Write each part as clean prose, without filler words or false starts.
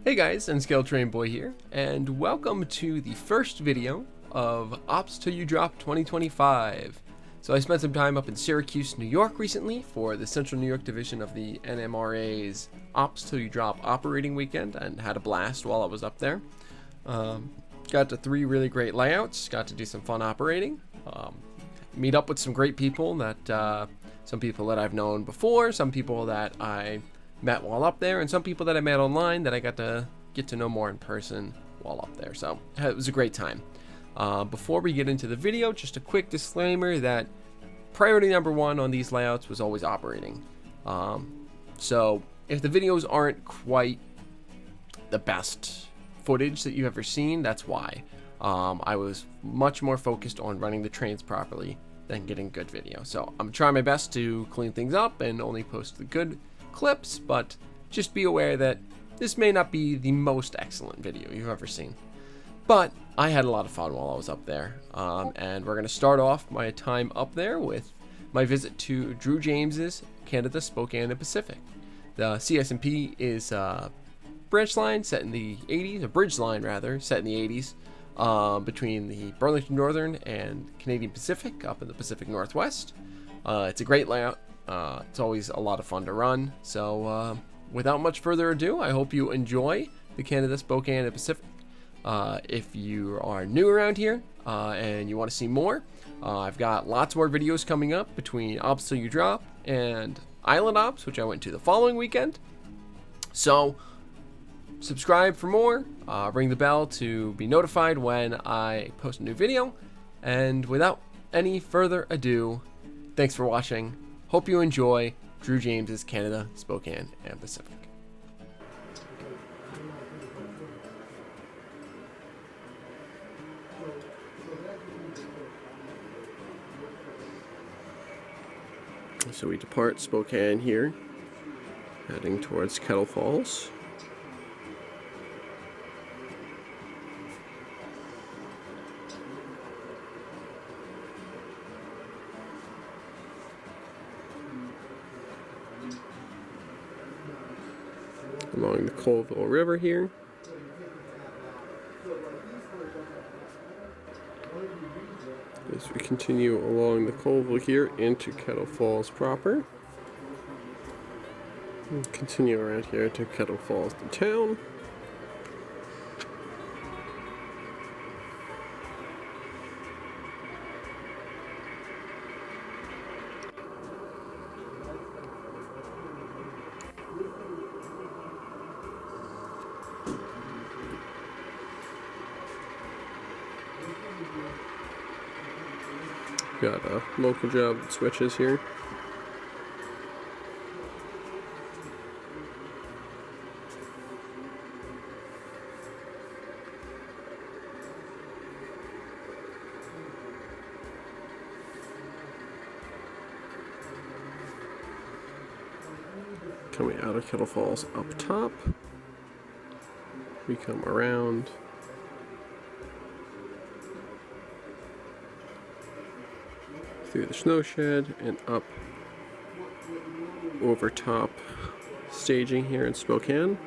Hey guys, N-Scale Train Boy here, and welcome to the first video of Ops Till You Drop 2025. So I spent some time up in Syracuse, New York recently for the Central New York division of the NMRA's Ops Till You Drop operating weekend and had a blast while I was up there. Got to 3 really great layouts, got to do some fun operating, meet up with some great people that, some people that I've known before, some people that I met while up there, and some people that I met online that I got to get to know more in person while up there. So it was a great time. Before we get into the video, just a quick disclaimer that priority number 1 on these layouts was always operating. So if the videos aren't quite the best footage that you've ever seen, that's why. I was much more focused on running the trains properly than getting good video. So I'm trying my best to clean things up and only post the good clips, but just be aware that this may not be the most excellent video you've ever seen. But I had a lot of fun while I was up there, and we're going to start off my time up there with my visit to Drew James's Canada, Spokane, and Pacific. The CS&P is a branch line set in the 80s, a bridge line rather, set in the 80s, between the Burlington Northern and Canadian Pacific up in the Pacific Northwest. It's a great layout. It's always a lot of fun to run. So without much further ado, I hope you enjoy the Canada, Spokane, and Pacific. If you are new around here and you want to see more, I've got lots more videos coming up between Ops Till You Drop and Island Ops, which I went to the following weekend. So subscribe for more, ring the bell to be notified when I post a new video. And without any further ado, thanks for watching. Hope you enjoy Drew James's Canada, Spokane, and Pacific. So we depart Spokane here, heading towards Kettle Falls. Along the Colville River here. As we continue along the Colville here into Kettle Falls proper. And continue around here to Kettle Falls, the town. Got a local job that switches here. Coming out of Kettle Falls up top, we come around through the snow shed and up over top staging here in Spokane.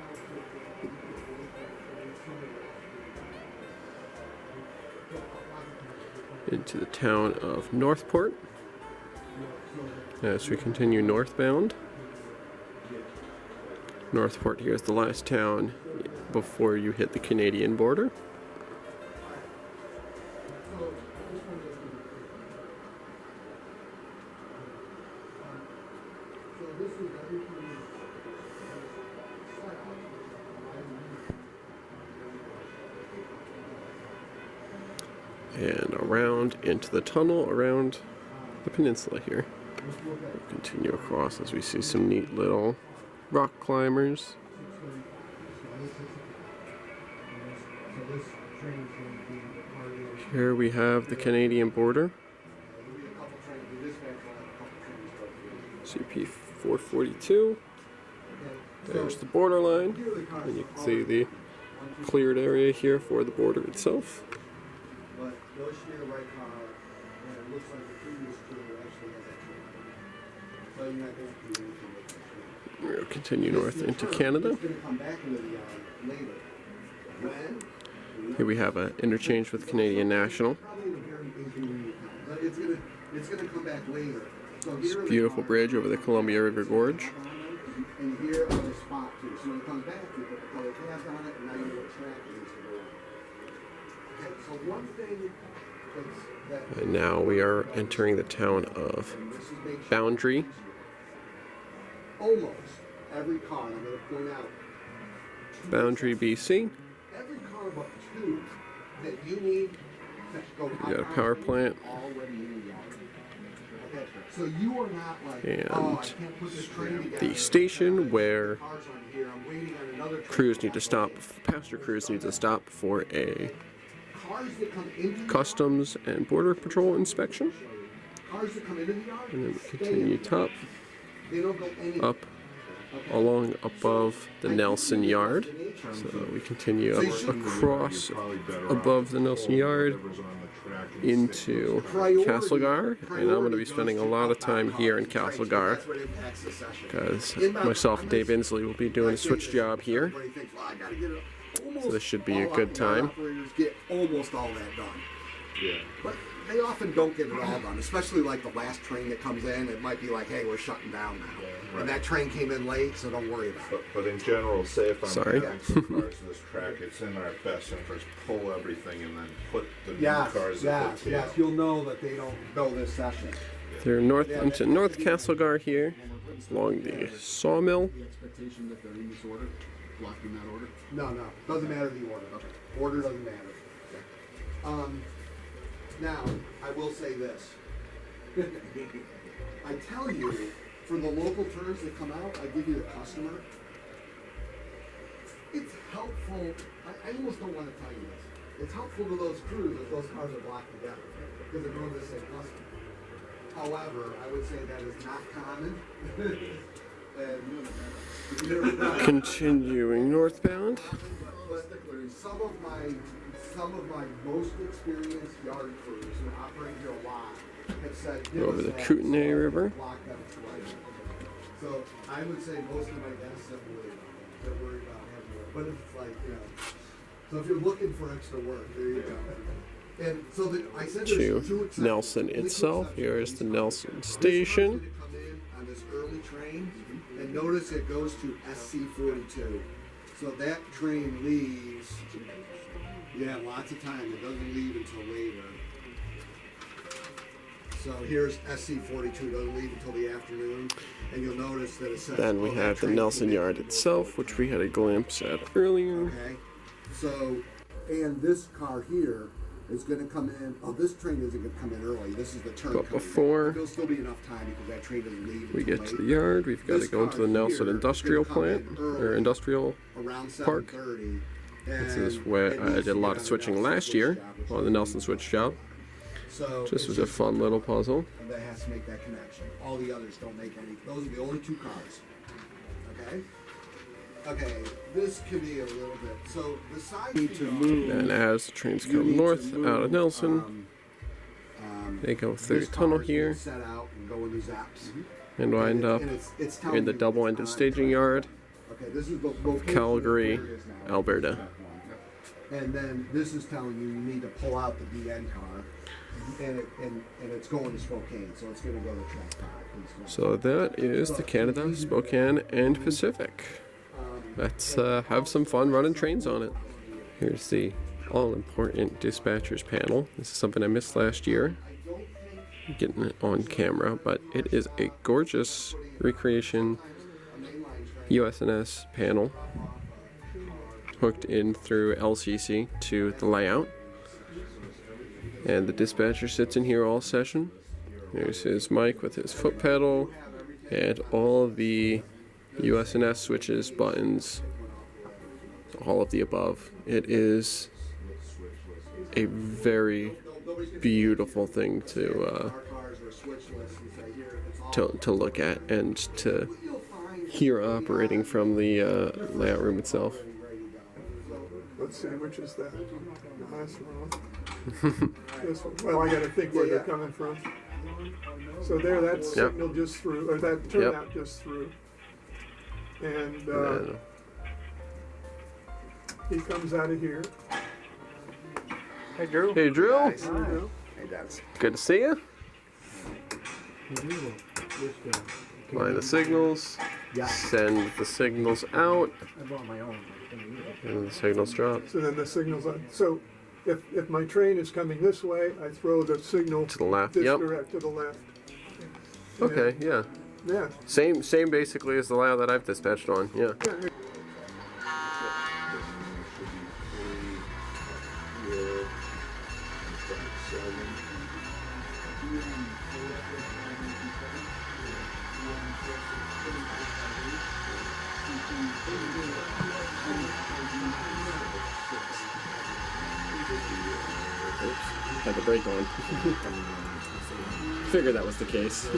Into the town of Northport as we continue northbound. Northport here is the last town before you hit the Canadian border. And around into the tunnel around the peninsula here. We'll continue across as we see some neat little rock climbers. Here we have the Canadian border. CP 442. There's the border line, and you can see the cleared area here for the border itself. We'll continue north into Canada. Here we have an interchange with Canadian National. It's going to come back later. It's a beautiful bridge over the Columbia River Gorge. And here on the spot too. So when it comes back, you put the color tabs on it, and now you know what track it needs to go on. Okay, so one thing that... And now we are entering the town of Boundary. Almost every car, I'm going to point out. Boundary, BC. Every car but two that you need to go We got a power plant. already in the yard. Okay, so you are not like, And oh, I can't put this train together. the station where Cars on here, I'm waiting on another train. crews need to stop, passenger crews need to stop for a Cars that come into the Customs and Border Patrol inspection. cars that come into the yard, And then we stay continue in the top, yard. They don't go anywhere. up, along above the Nelson Yard. So we continue up across above the Nelson Yard into Castlegar, and I'm going to be spending a lot of time here in Castlegar because myself and Dave Inslee will be doing a switch job here. So this should be a good time. Operators get almost all that done. Yeah. But they often don't get it all done, especially like the last train that comes in. It might be like, hey, we're shutting down now. Right. And that train came in late, so don't worry about it. But in general, say if I'm Sorry. adding some cars to this track, it's in our best interest, pull everything and then put the new cars at the tail. Yes, you'll know that they don't know this session. They're north into North Castlegar here, along the sawmill. The expectation that they're in this order, blocking that order? No, doesn't matter the order. Okay. Order doesn't matter. Okay. Now, I will say this. I tell you, for the local terms that come out, I give you the customer. It's helpful. I almost don't want to tell you this. It's helpful to those crews if those cars are blocked together because they're going to the same customer. However, I would say that is not common. Continuing northbound. But some of my most experienced yard crews who operate here a lot have said Over the Kootenai River. So I would say most of my guests that they're worried about having it. But it's like, you know, so if you're looking for extra work, there you go. And so I said To there's two exceptions. Nelson itself. Here is the Nelson station. This car's gonna come in on this early train, and notice it goes to SC42. So that train leaves, lots of time. It doesn't leave until later. So here's SC42, doesn't leave until the afternoon. And you'll notice that it says... Then we have the Nelson Yard itself, which we had a glimpse at earlier. Okay. So, and this car here is going to come in... Oh, this train isn't going to come in early. This is the turn But coming before in. There'll still be enough time because that train doesn't leave we until get to late. the yard, we've got to This go into the car Nelson here Industrial is gonna come Plant, in or early, Industrial around Park. 7:30. This is where I did a lot of switching last year on the Nelson switch job. So This was a fun little puzzle. that has to make that connection. All the others don't make any. Those are the only two cars. Okay? Okay, this can be a little bit. So the side need to move. And as the trains come north out of Nelson, they go through the tunnel here Set out and go in the zaps. and wind up It's in the double-ended staging yard Okay, this is the of location Calgary, where it is now. Alberta. And then this is telling you need to pull out the BN car, and it's going to Spokane, so it's going to go to track 5. So that is the Canada, Spokane, and Pacific. Let's have some fun running trains on it. Here's the all-important dispatchers panel. This is something I missed last year, getting it on camera, but it is a gorgeous recreation US&S panel hooked in through LCC to the layout. And the dispatcher sits in here all session. There's his mic with his foot pedal and all of the US&S switches, buttons, all of the above. It is a very beautiful thing to look at and to hear operating from the layout room itself. Let's see, which is that? The last one. This one. Well, I got to think where they're coming from. So there, that signal just through, or that turnout just through. And he comes out of here. Hey, Drew. Hey, Drew. Guys. Hi. Hey, Dennis. Good to see you. Line the signals. Yeah. Send the signals out. I bought my own. And the signals drop So then the signal's on. So if my train is coming this way, I throw the signal to the left. this Yep. direct to the left. Okay. Yeah. Yeah. Same basically as the layout that I've dispatched on. Yeah. Yeah. Had the brake on. Figured that was the case.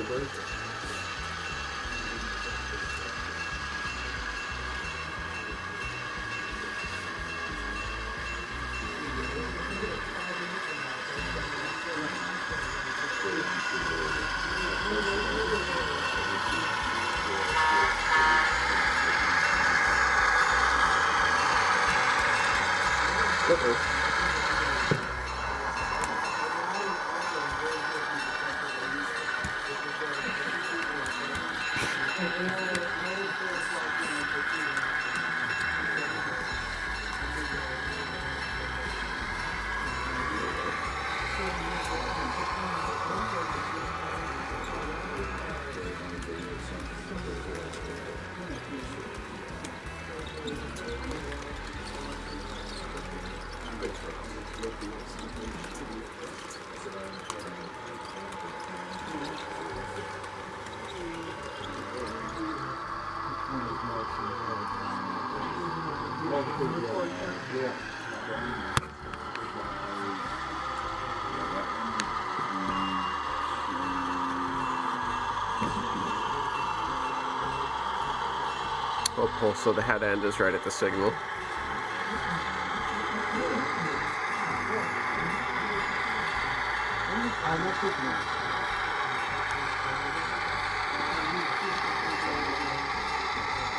Oh, so the head end is right at the signal.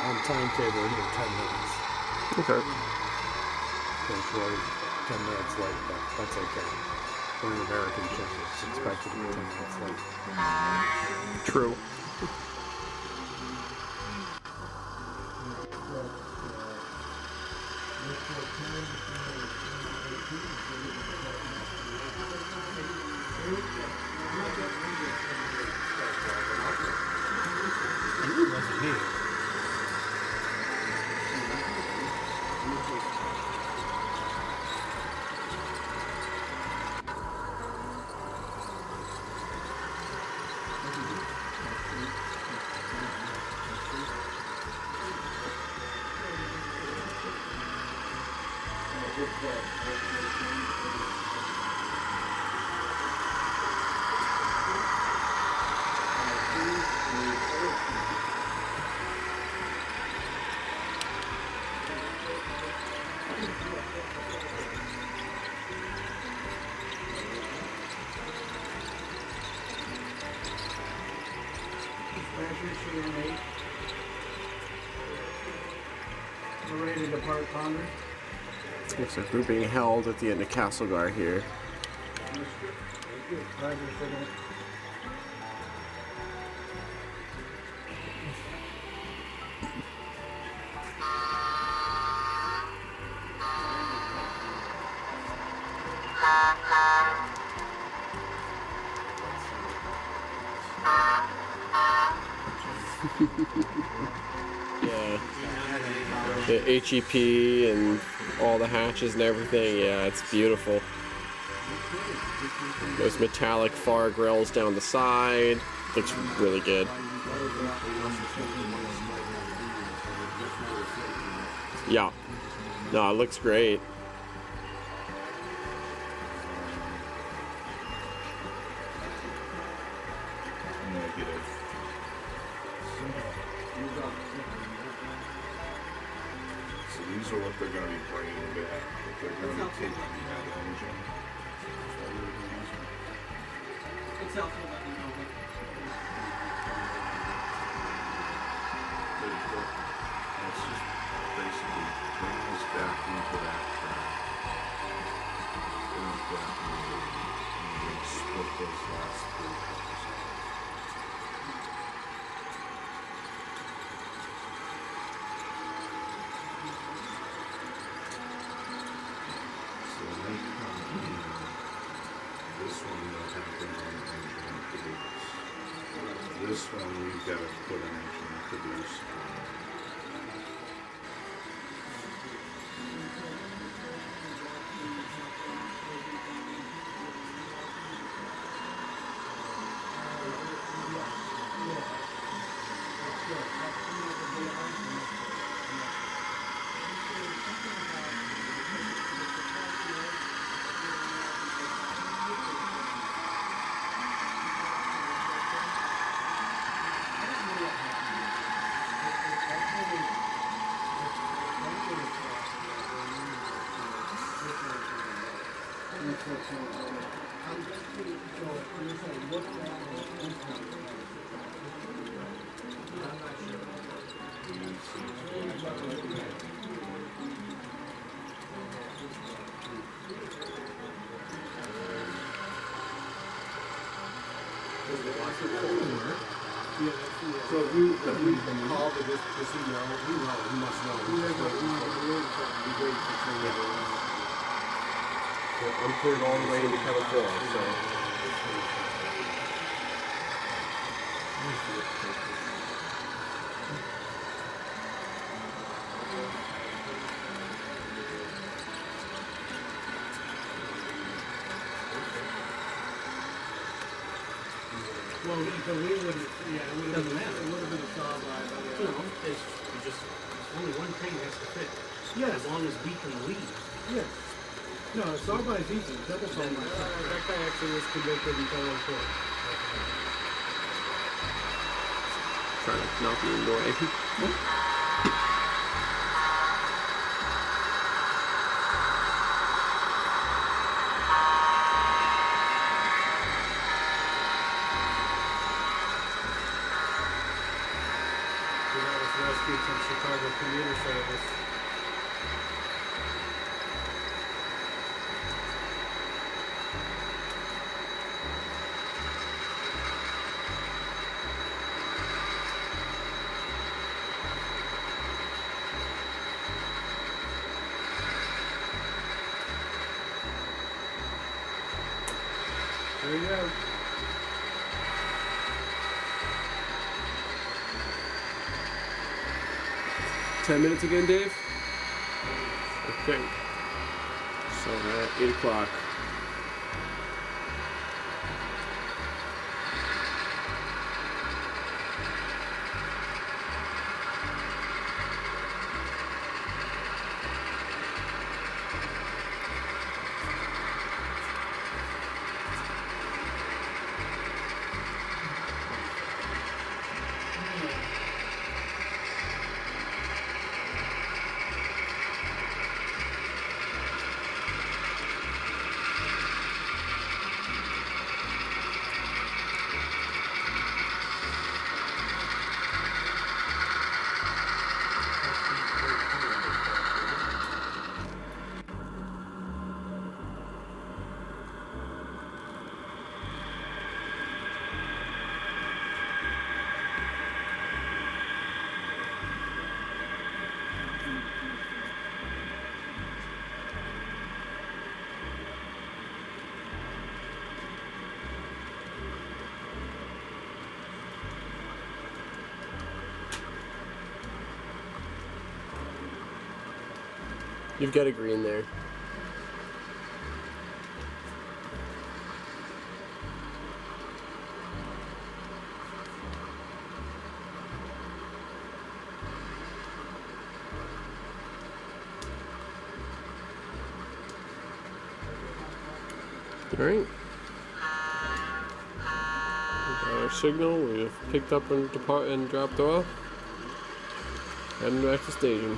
On timetable, we need 10 minutes. Okay. Kind of short, 10 minutes late, but that's okay. For an American train, it's expected to be 10 minutes late. True. It wasn't me. We're ready to depart, Congress. Looks like we're being held at the end of Castlegar here. Roger, signal. Yeah. The HEP and all the hatches and everything. Yeah, it's beautiful. Those metallic far grills down the side. Looks really good. Yeah. No, it looks great. Negative. So these are what they're going to be bringing back. They're going to be taking that engine. It's helpful that you know what. Let's just basically bring this back into that track. This one we got to put an engine to produce. So if you call the CEO, he must know. I'm cleared all the way into Kevin 4, so. Well, but we wouldn't, yeah, it doesn't matter. It would have been a saw by, you know, it's just, only one thing has to fit. Yes. As long as we can leave. Yes. No, saw by is easy, double saw by. That guy actually was convicted and fell in court. Trying to not be annoying. Rescued from Chicago Commuter Service. There you go. $10 again, Dave? Okay. So we're at 8 o'clock. You've got a green there. All right. Our signal, we've picked up and dropped off. Heading back to staging.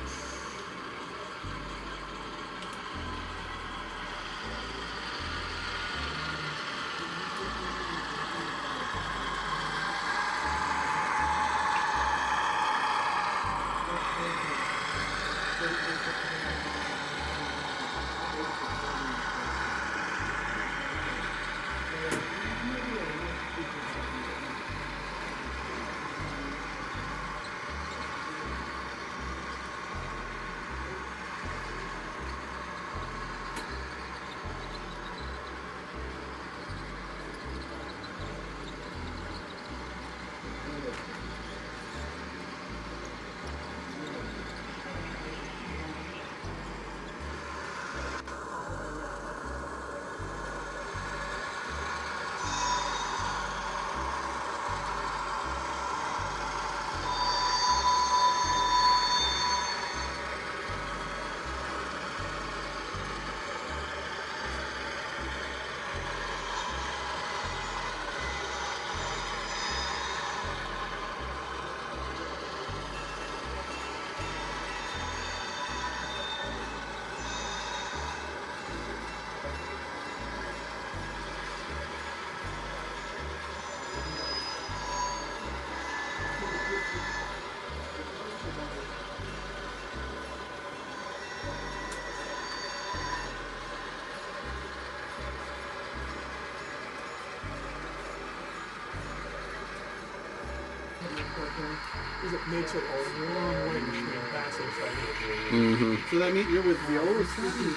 because it makes it a long way between passing cycles. Mm-hmm. So that means you're with Bill or something?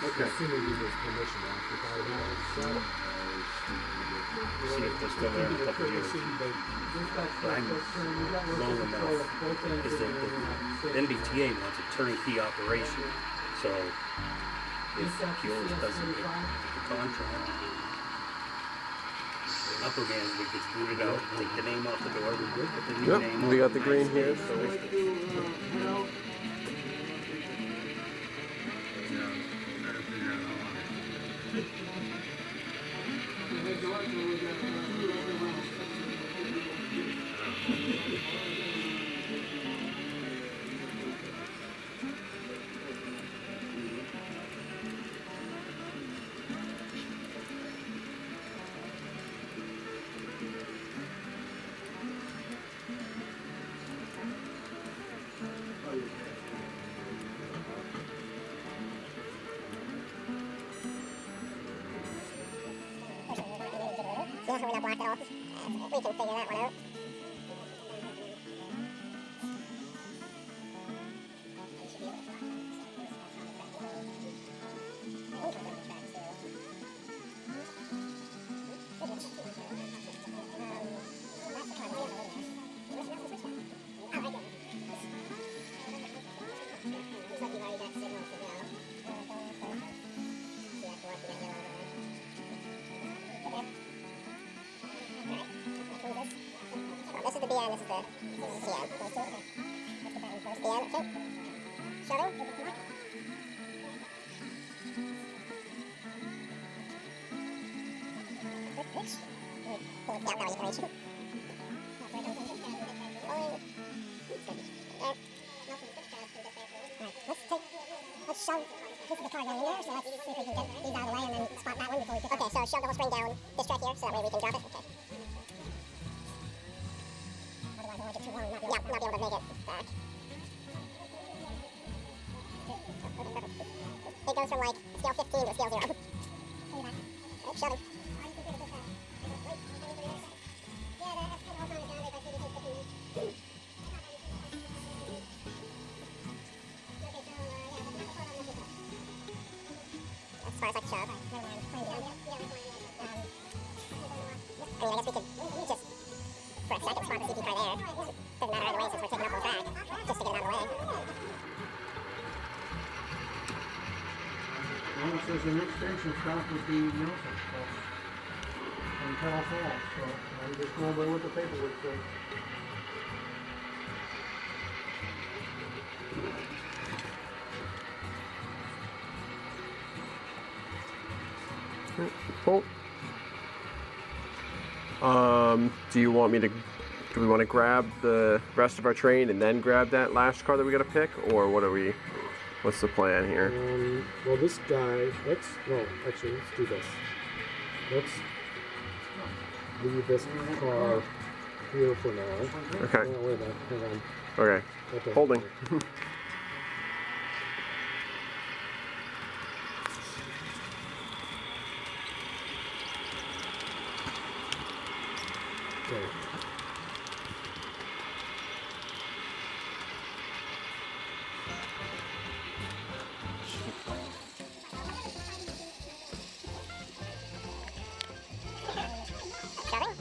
Okay. As soon as you get permission to occupy the house. See if they're still there in a couple of years. But I'm low enough is that the NBTA wants a turnkey operation. So if Keolis doesn't get the contract, upper management gets booted out, take the name off the door, put the new name Yep, on. we got the green here. So we're not blocked at all. We can figure that one out. This is the BN, this is the CN. Those two, okay. Let's get that in first. BN, okay. Shoving. Reach. Pull it down, that way you can reach. Let's shove this is the car going in there, so let's see if we can get these out of the way and then spot that one before we pick it up. Okay, so shove the whole spring down this track here, so that way we can drop it. Okay. Otherwise, I want it too long, not be able to make it back. It goes from like scale 15 to scale 0. Right, shoving. As far as I can shove. I mean, I guess we could just, for a second, spot the CP car there. Doesn't matter either way since we're taking up the track, just to get it out of the way. Well, it says the next station stop would be Nelson, so, on Powell Falls, so I'm just going by what the paperwork says. Cool. Do you want me to? Do we want to grab the rest of our train and then grab that last car that we got to pick, or what are we? What's the plan here? Well, this guy, actually, let's do this. Let's leave this car here for now. Okay. No, wait a minute, hang on. Okay. That doesn't Holding. work. Okay. Shoving.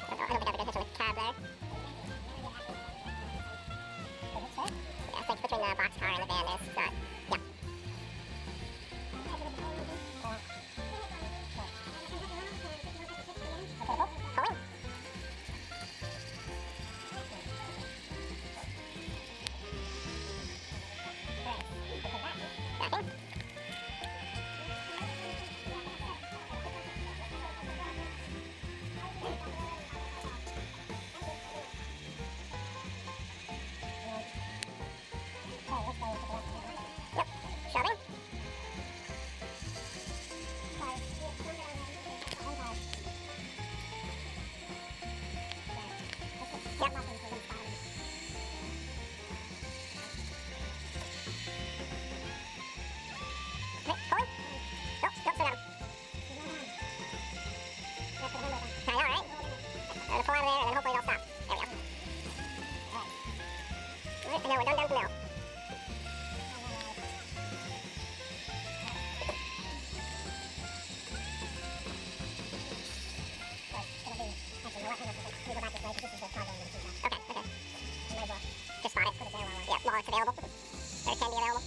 I don't think I have a good hitch on the cab there. Yeah, it's like between the boxcar and the van, there's not. Yeah. Pulling. Backing. out of there, and then hopefully it'll stop. There we go. Alright, and now we're done down to the middle. Just spot it. Yeah, well, it's available. Or it can be available.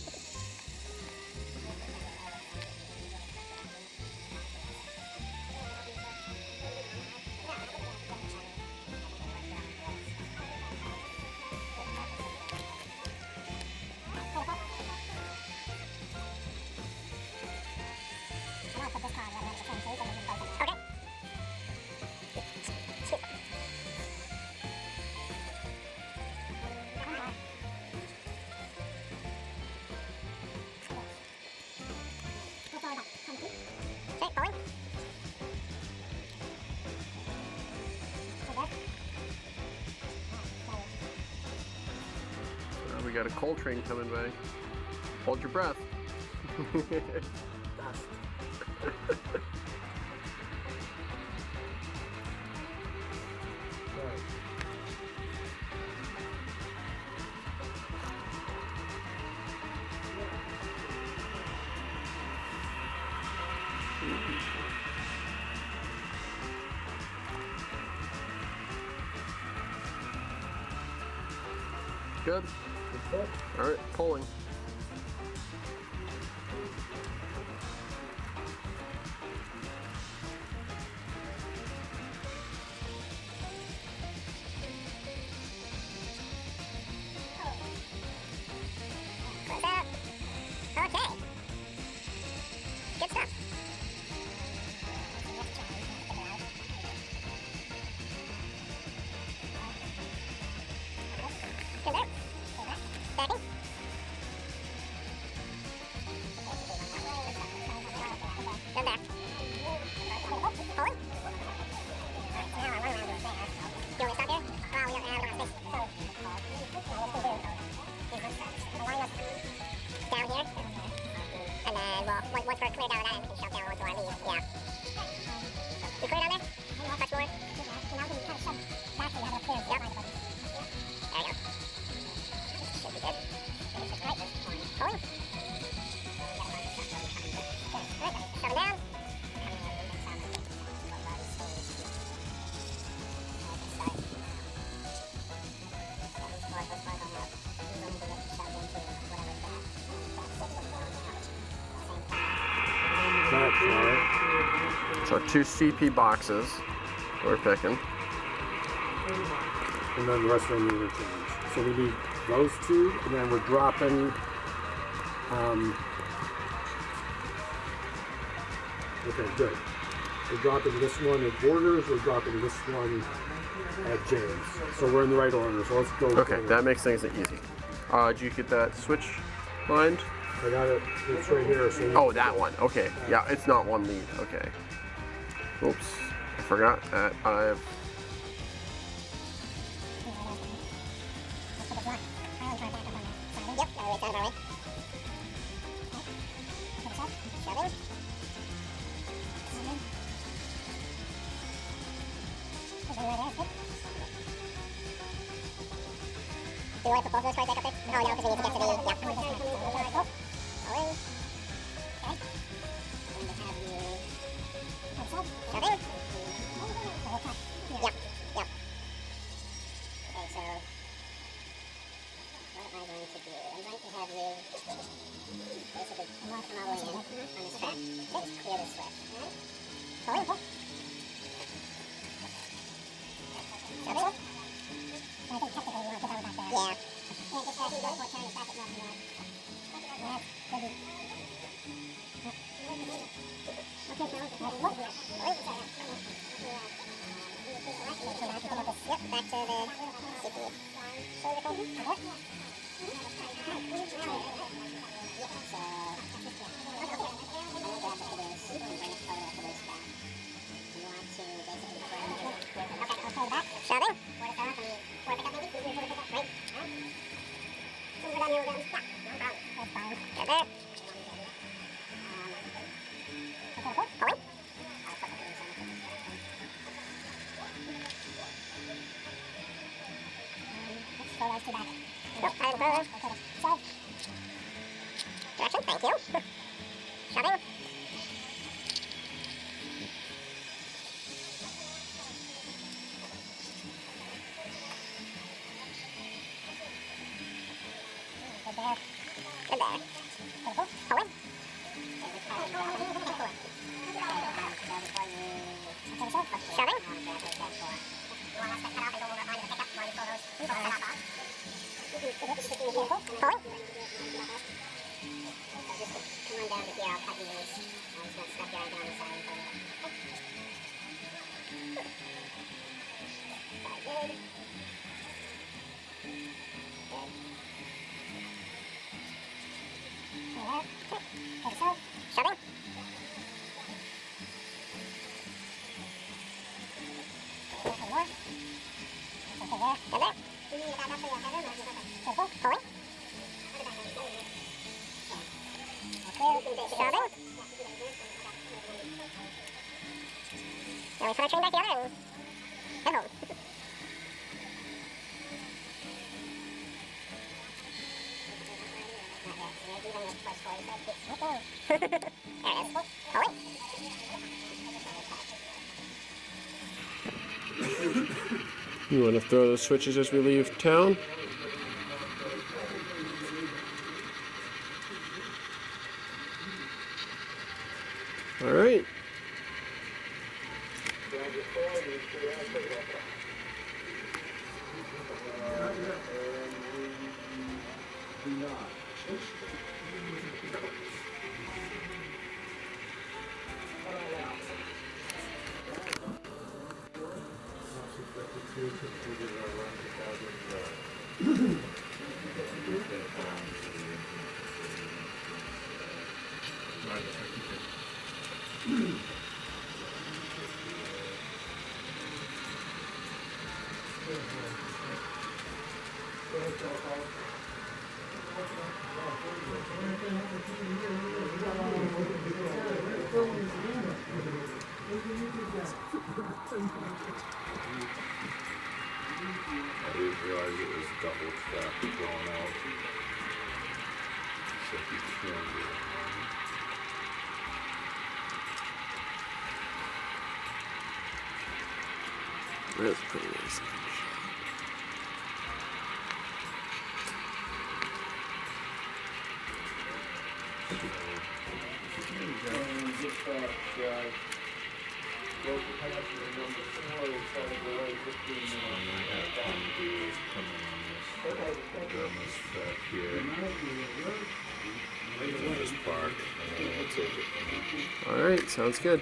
Okay. Okay, pulling. We got a coal train coming by. Hold your breath. Good. All right, pulling. Okay. Good stuff. Good there. Backing. Good there. Pulling. Now I want to do there. You want to stop there? Well, we don't have enough space. The line us down here. And then, well, once we're clear down that end, we can shove down onto our lead. Yeah. You clear down there? Touch more. Now we can kind of shove back so you have enough clearance. Yep. There you go. Should be good. Right. Pulling. Right. Shoving down. So 2 CP boxes we're picking. And then the rest of them are interchanged. So we need those 2, and then we're dropping. Okay, good. We're dropping this one at Borders. We're dropping this one at James. So we're in the right order. So let's go. Okay, that makes things easy. Did you get that switch lined? I got it. It's right here. So Oh, that one. Okay. Yeah, it's not one lead. Okay. Oops. I forgot that I've... Yep, right out of our way. Shoving. Do you want to put both of those cards back up there? Oh, no, because we need to get to the... Yeah. Pulling. Okay. Shoving. Yep, yep. Okay, so... What am I going to do? I'm going to have you... Basically, come all the way in on this track. Let's clear this switch. Pulling. Shoving. I think technically you want to put that one back there. Yeah. Yeah, just have you go 4 turns back at north and north. Yeah, maybe. Okay, so let's go. Yep, back to the CP. Shoulder fold. Okay. Yep, so... I'm going to grab the this and bring it over to this back. You want to basically put it okay, back. Shoving. those two back. Nope, I didn't put those. Shove. Direction, thank you. Shoving. Good there. Good there. Beautiful. Pulling. Shoving. Pulling. Come on down to here, I'll cut you loose. I'm just going to step you right down the side and pull it up. Good. Like so. Shoving. Nothing more. Something there. Good there. Careful. Pulling. Shoving. Now we put our train back together and home. There it is. Pulling. You want to throw those switches as we leave town? All right. I didn't realize it was double track going out. So you can do it. That's pretty nice. All right, sounds good.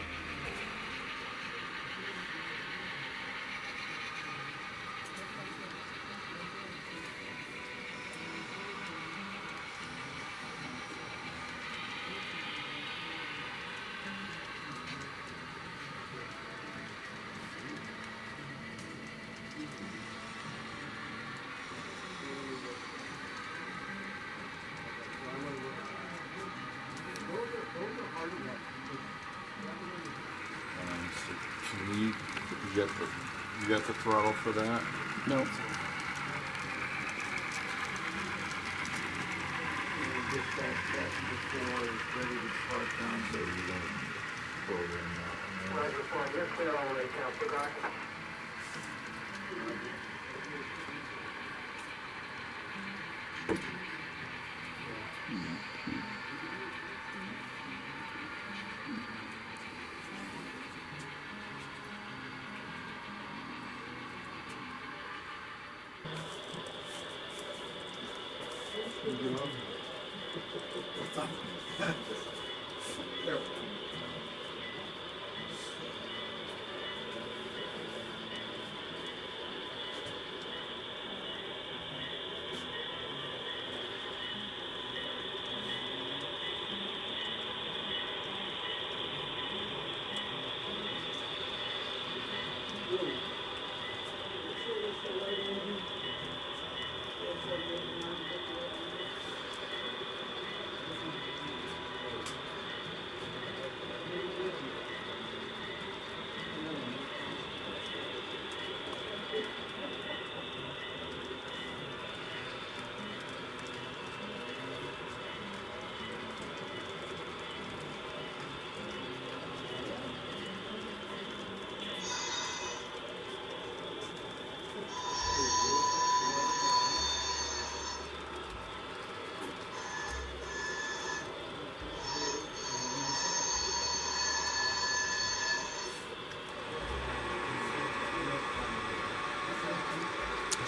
You got the throttle for that? No.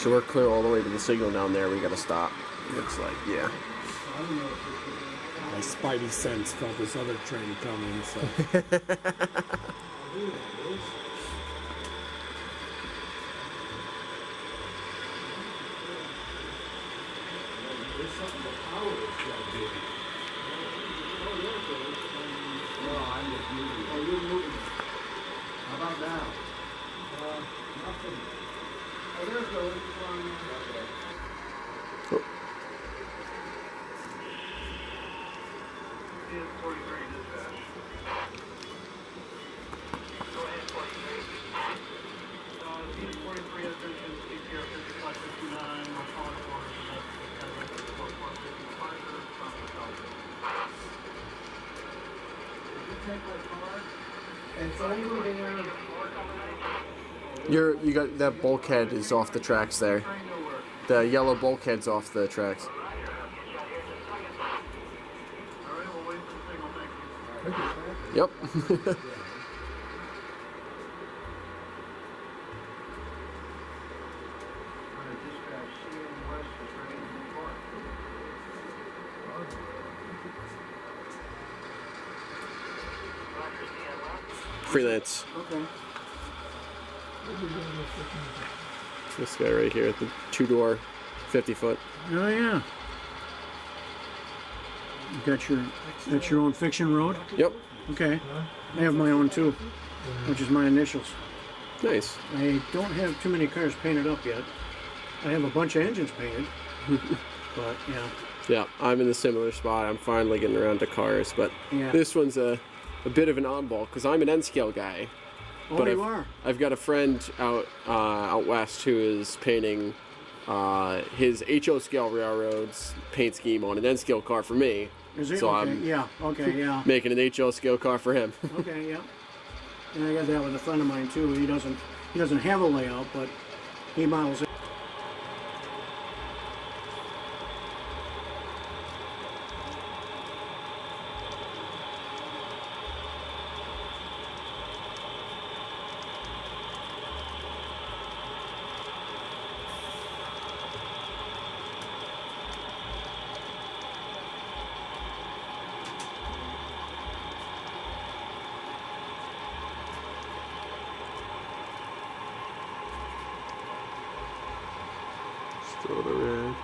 So we're clear all the way to the signal down there. We gotta stop. Looks like, yeah. My spidey sense felt this other train coming, so. How about now? Nothing. Oh, there it goes. You got that bulkhead is off the tracks there. The yellow bulkhead's off the tracks. Yep. Freelance. Okay. This guy right here, the 2-door, 50-foot. Oh yeah. You got your own fiction road? Yep. Okay. I have my own too, which is my initials. Nice. I don't have too many cars painted up yet. I have a bunch of engines painted, but yeah. Yeah, I'm in a similar spot. I'm finally getting around to cars, but Yeah. this one's a bit of an oddball because I'm an N-scale guy. Oh, But you are? I've got a friend out west who is painting his HO scale railroads paint scheme on an N scale car for me. Is it? So Okay, I'm yeah, okay, yeah. making an HO scale car for him. Okay, yeah. And I got that with a friend of mine too. He doesn't have a layout, but he models it. Throw the red.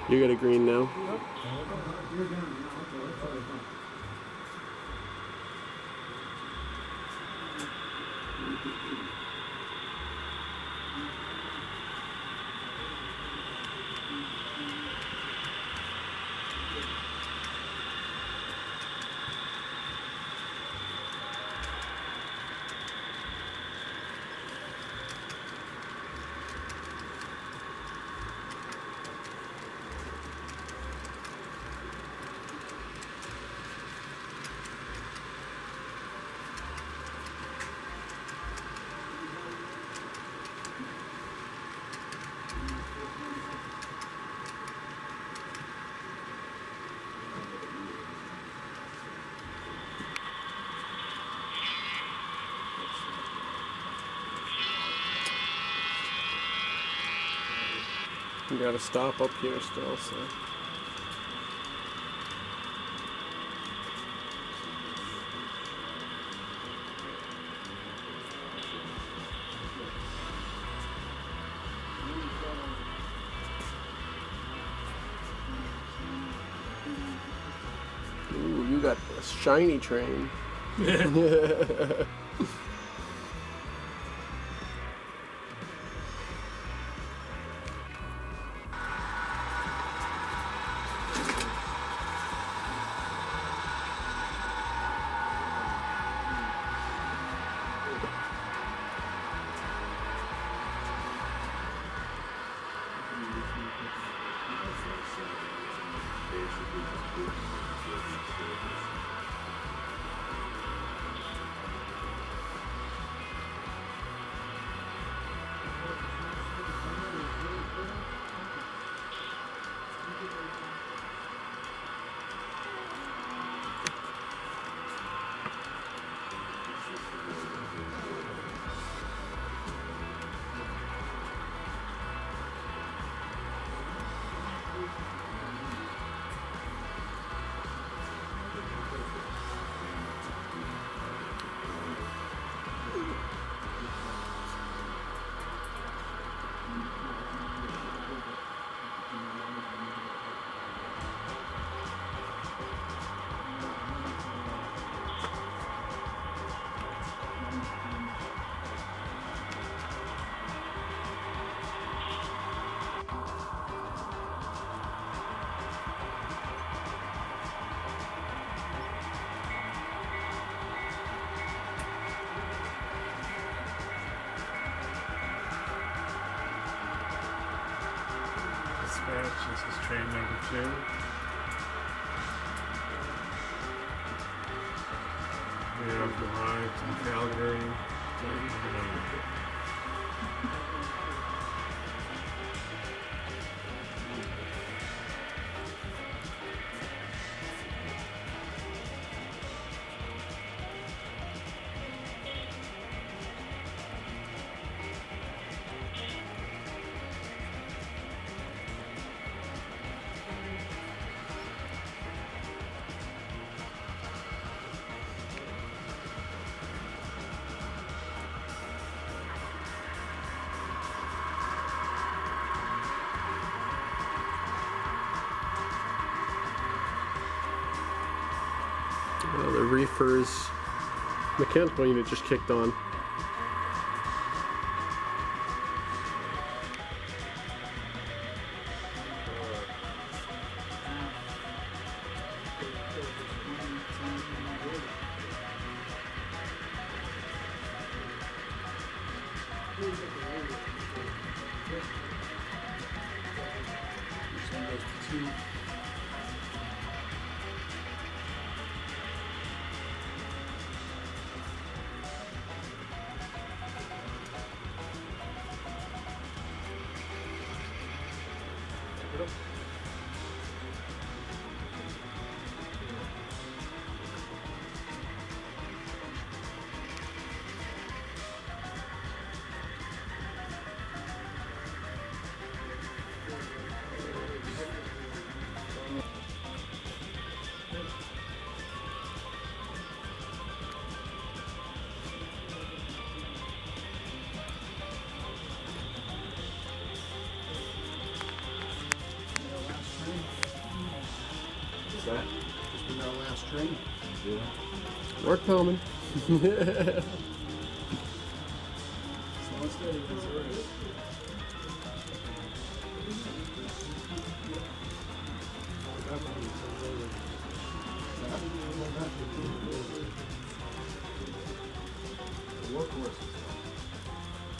You got a green now? You gotta stop up here still, so. Ooh, you got a shiny train. train number 2. We have arrived in Calgary. The reefer's mechanical unit just kicked on. That? Just been our last train. Yeah. We're coming. Slow and steady, that's all right.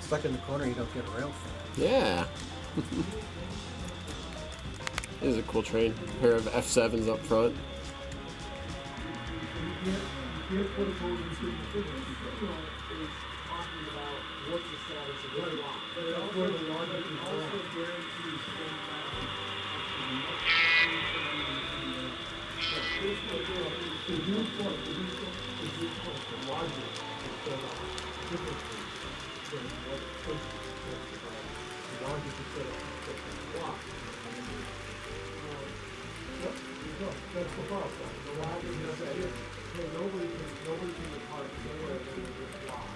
Stuck in the corner, you don't get rail for. Yeah. This is a cool train. A pair of F7s up front. That's the problem. The logic is that nobody can depart nowhere than this block.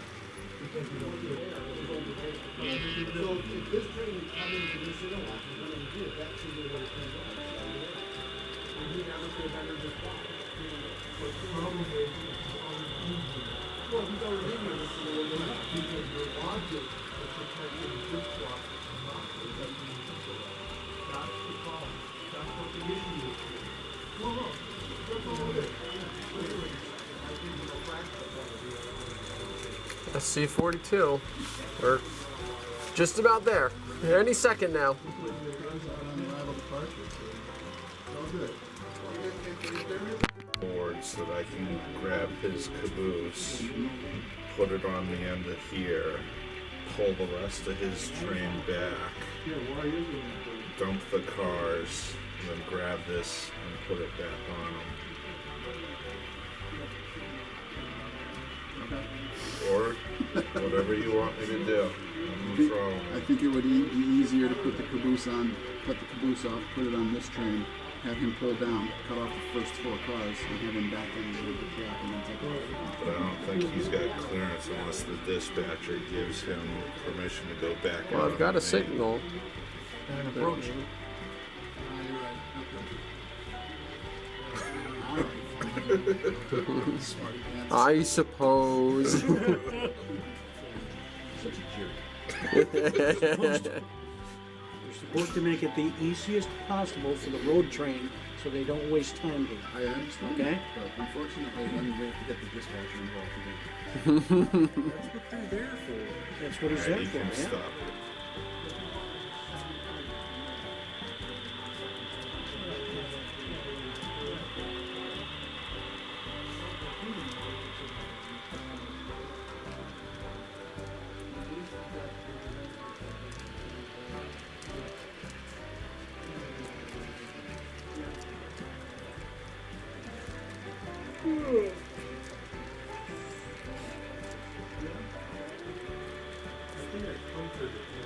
Because you don't get there. So if this train is coming to this interlock, it's going to do it. That's the way it comes out. And you never could have entered this block. But the problem is, well, he's already in this because the logic is protecting this block. That's the problem. That's what the issue is. SC42. We're just about there. Any second now. Board so that I can grab his caboose, put it on the end of here, pull the rest of his train back, dump the cars, and then grab this and put it back on him. Or whatever you want me to do. I think it would be easier to put the caboose on, cut the caboose off, put it on this train, have him pull down, cut off the first 4 cars, and have him back in with the track and then take off. But I don't think he's got clearance unless the dispatcher gives him permission to go back. Well, I've got a signal. And approach. I suppose. Such a jerk. You're supposed to make it the easiest possible for the road train so they don't waste time here. I understand. Okay? But unfortunately, then we have to get the dispatcher involved again. That's what they're there for. That's what he's there He for, can yeah. stop Winter.